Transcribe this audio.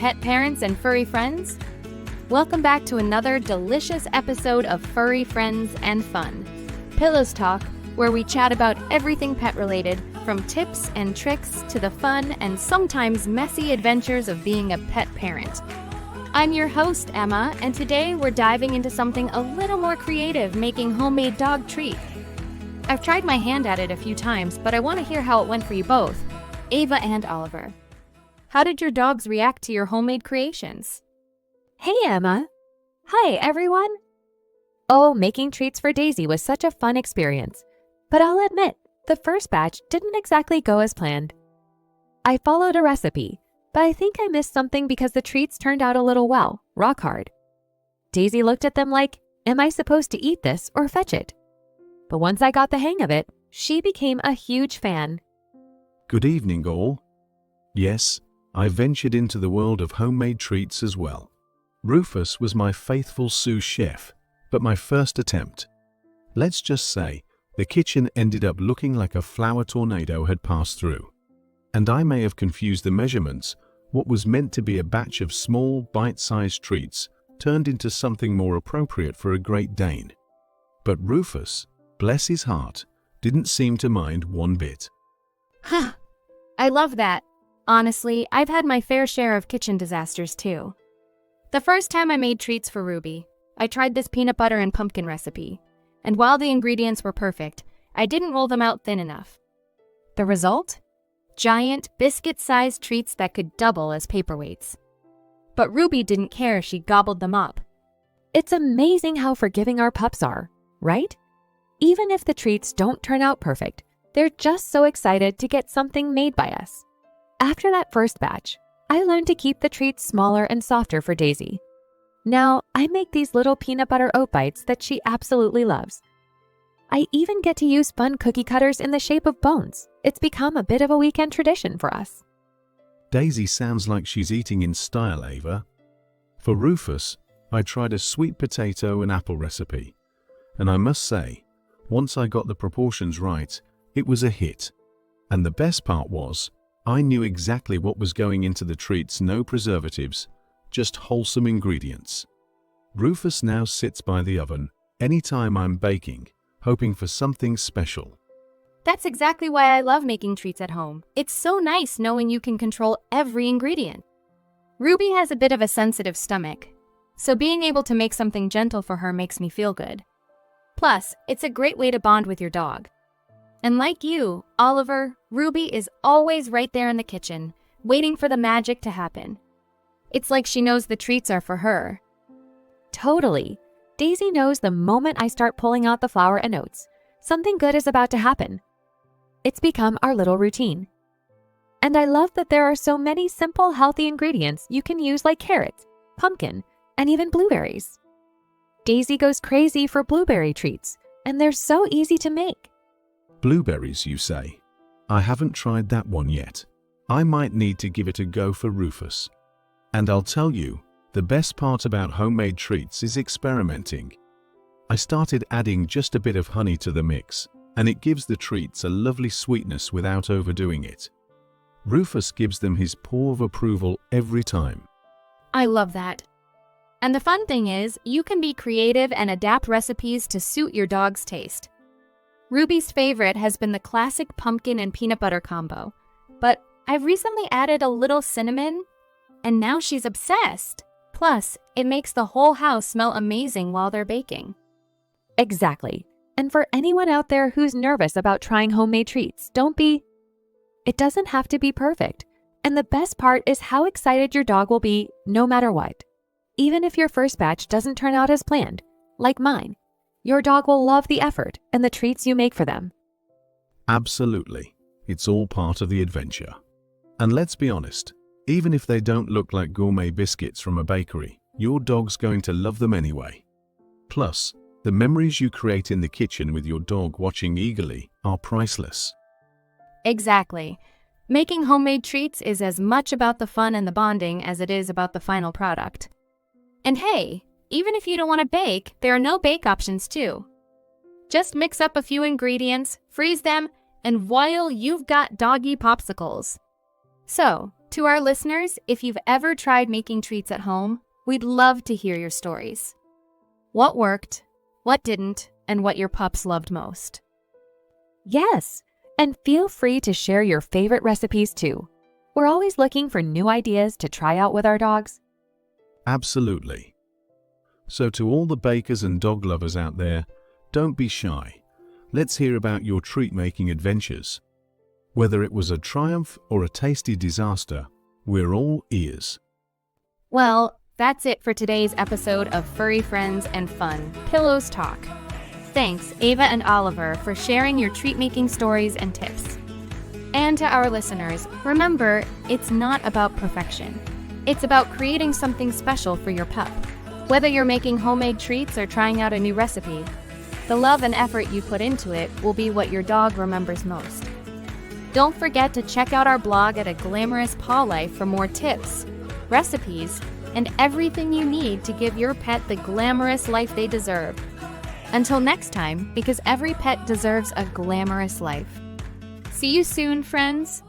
pet parents and furry friends? Welcome back to another delicious episode of Furry Friends and Fun. Pillows Talk, where we chat about everything pet-related, from tips and tricks to the fun and sometimes messy adventures of being a pet parent. I'm your host, Emma, and today we're diving into something a little more creative, making homemade dog treats. I've tried my hand at it a few times, but I want to hear how it went for you both, Ava and Oliver. How did your dogs react to your homemade creations? Hey, Emma. Hi, everyone. Oh, making treats for Daisy was such a fun experience. But I'll admit, the first batch didn't exactly go as planned. I followed a recipe, but I think I missed something because the treats turned out a little, rock hard. Daisy looked at them like, am I supposed to eat this or fetch it? But once I got the hang of it, she became a huge fan. Good evening, all. Yes, I ventured into the world of homemade treats as well. Rufus was my faithful sous chef, but my first attempt. Let's just say, the kitchen ended up looking like a flour tornado had passed through. And I may have confused the measurements. What was meant to be a batch of small, bite-sized treats turned into something more appropriate for a Great Dane. But Rufus, bless his heart, didn't seem to mind one bit. Huh, I love that. Honestly, I've had my fair share of kitchen disasters too. The first time I made treats for Ruby, I tried this peanut butter and pumpkin recipe, and while the ingredients were perfect, I didn't roll them out thin enough. The result? Giant, biscuit-sized treats that could double as paperweights. But Ruby didn't care, she gobbled them up. It's amazing how forgiving our pups are, right? Even if the treats don't turn out perfect, they're just so excited to get something made by us. After that first batch, I learned to keep the treats smaller and softer for Daisy. Now, I make these little peanut butter oat bites that she absolutely loves. I even get to use fun cookie cutters in the shape of bones. It's become a bit of a weekend tradition for us. Daisy sounds like she's eating in style, Ava. For Rufus, I tried a sweet potato and apple recipe, and I must say, once I got the proportions right, it was a hit. And the best part was, I knew exactly what was going into the treats, no preservatives, just wholesome ingredients. Rufus now sits by the oven anytime I'm baking, hoping for something special. That's exactly why I love making treats at home. It's so nice knowing you can control every ingredient. Ruby has a bit of a sensitive stomach, so being able to make something gentle for her makes me feel good. Plus, it's a great way to bond with your dog. And like you, Oliver, Ruby is always right there in the kitchen, waiting for the magic to happen. It's like she knows the treats are for her. Totally. Daisy knows the moment I start pulling out the flour and oats, something good is about to happen. It's become our little routine. And I love that there are so many simple, healthy ingredients you can use like carrots, pumpkin, and even blueberries. Daisy goes crazy for blueberry treats, and they're so easy to make. Blueberries, you say? I haven't tried that one yet. I might need to give it a go for Rufus. And I'll tell you, the best part about homemade treats is experimenting. I started adding just a bit of honey to the mix, and it gives the treats a lovely sweetness without overdoing it. Rufus gives them his paw of approval every time. I love that. And the fun thing is, you can be creative and adapt recipes to suit your dog's taste. Ruby's favorite has been the classic pumpkin and peanut butter combo, but I've recently added a little cinnamon, and now she's obsessed. Plus, it makes the whole house smell amazing while they're baking. Exactly. And for anyone out there who's nervous about trying homemade treats, don't be. It doesn't have to be perfect. And the best part is how excited your dog will be no matter what. Even if your first batch doesn't turn out as planned, like mine, your dog will love the effort and the treats you make for them. Absolutely. It's all part of the adventure. And let's be honest, even if they don't look like gourmet biscuits from a bakery, your dog's going to love them anyway. Plus, the memories you create in the kitchen with your dog watching eagerly are priceless. Exactly. Making homemade treats is as much about the fun and the bonding as it is about the final product. And hey, even if you don't want to bake, there are no bake options too. Just mix up a few ingredients, freeze them, and voila, you've got doggy popsicles. So, To our listeners, if you've ever tried making treats at home, we'd love to hear your stories. What worked, what didn't, and what your pups loved most. Yes, and feel free to share your favorite recipes too. We're always looking for new ideas to try out with our dogs. Absolutely. So to all the bakers and dog lovers out there, don't be shy. Let's hear about your treat-making adventures. Whether it was a triumph or a tasty disaster, we're all ears. Well, that's it for today's episode of Furry Friends and Fun, Pillows Talk. Thanks, Ava and Oliver, for sharing your treat-making stories and tips. And to our listeners, remember, it's not about perfection. It's about creating something special for your pup. Whether you're making homemade treats or trying out a new recipe, the love and effort you put into it will be what your dog remembers most. Don't forget to check out our blog at A Glamorous Paw Life for more tips, recipes, and everything you need to give your pet the glamorous life they deserve. Until next time, because every pet deserves a glamorous life. See you soon, friends!